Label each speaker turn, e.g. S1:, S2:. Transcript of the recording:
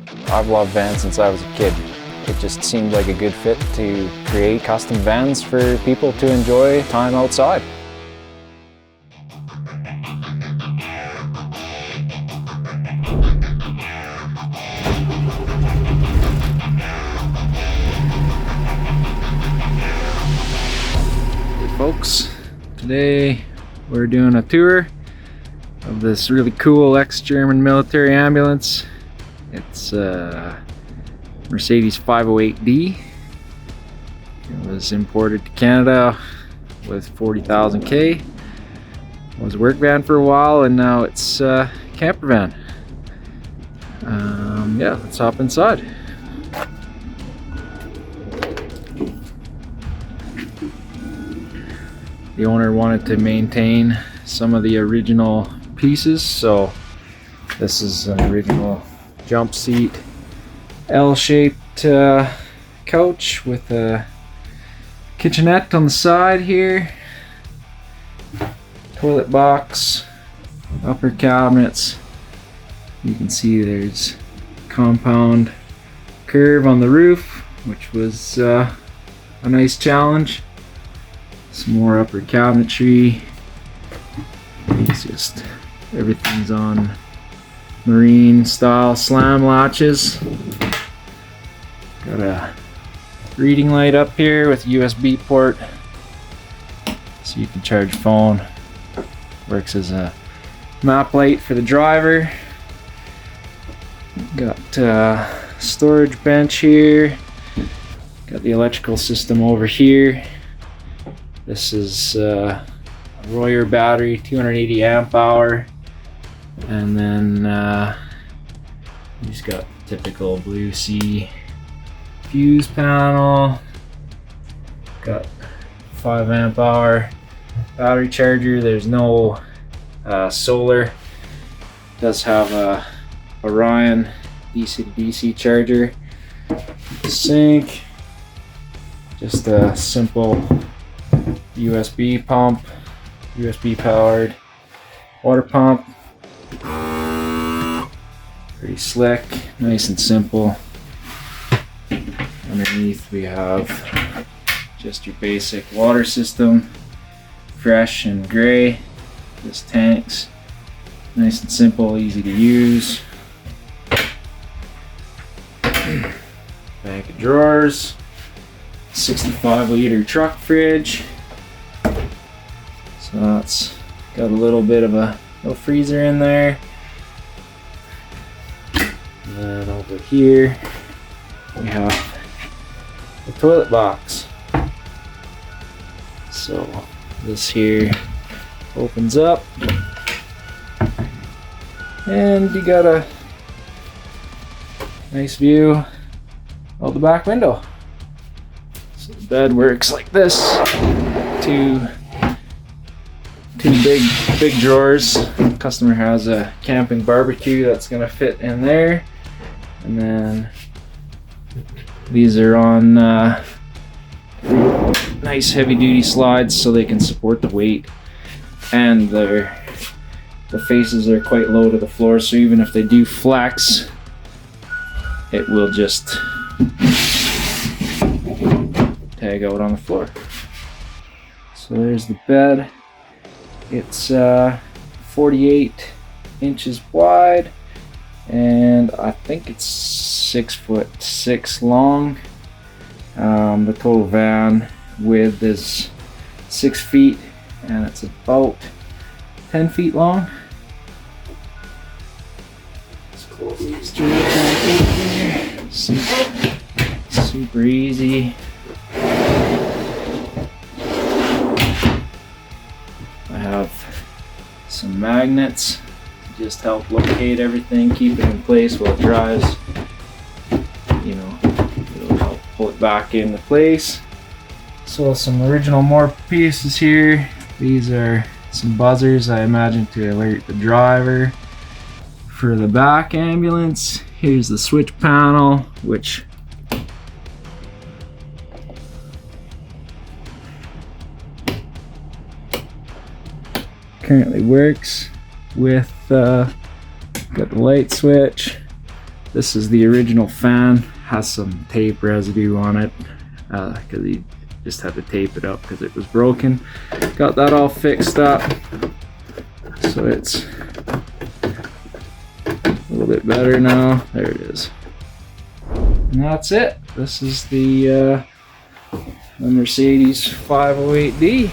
S1: I've loved vans since I was a kid. It just seemed like a good fit to create custom vans for people to enjoy time outside. Hey folks, today we're doing a tour of this really cool ex-German military ambulance. It's Mercedes 508D. It was imported to Canada with 40,000 K. It was a work van for a while, and now it's a camper van. Yeah, let's hop inside. The owner wanted to maintain some of the original pieces, so this is an original jump seat, L-shaped couch with a kitchenette on the side here, toilet box, upper cabinets. You can see there's compound curve on the roof, which was a nice challenge. Some more upper cabinetry. It's just everything's on marine style slam latches. Got a reading light up here with USB port, so you can charge your phone. Works as a map light for the driver. Got storage bench here. Got the electrical system over here. This is a Royer battery, 280 amp hour. And then he's got typical Blue Sea fuse panel. Got 5 amp hour battery charger. There's no solar. Does have a Orion DC to DC charger. Sink. Just a simple USB pump. USB powered water pump. Pretty slick, nice and simple. Underneath we have just your basic water system, fresh and gray. Just tanks, nice and simple, easy to use. Bag of drawers, 65-liter truck fridge. So that's got a little bit of a little freezer in there. And then over here we have the toilet box. So this here opens up, and you got a nice view of the back window. So the bed works like this. Two big drawers. The customer has a camping barbecue that's gonna fit in there, and then these are on nice heavy duty slides so they can support the weight, and the faces are quite low to the floor, so even if they do flex, it will just tag out on the floor. So there's the bed. It's 48 inches wide, and I think it's 6'6" long. The total van width is 6 feet, and it's about 10 feet long. Let's close these two here. Super easy. I have some magnets to just help locate everything, keep it in place while it drives. You know, it'll help pull it back into place. So some original more pieces here. These are some buzzers, I imagine, to alert the driver. For the back ambulance, here's the switch panel, which currently works with got the light switch, This is the original fan. Has some tape residue on it because he just had to tape it up because it was broken. Got that all fixed up, so it's a little bit better now. There it is. And that's it. This is the Mercedes 508D.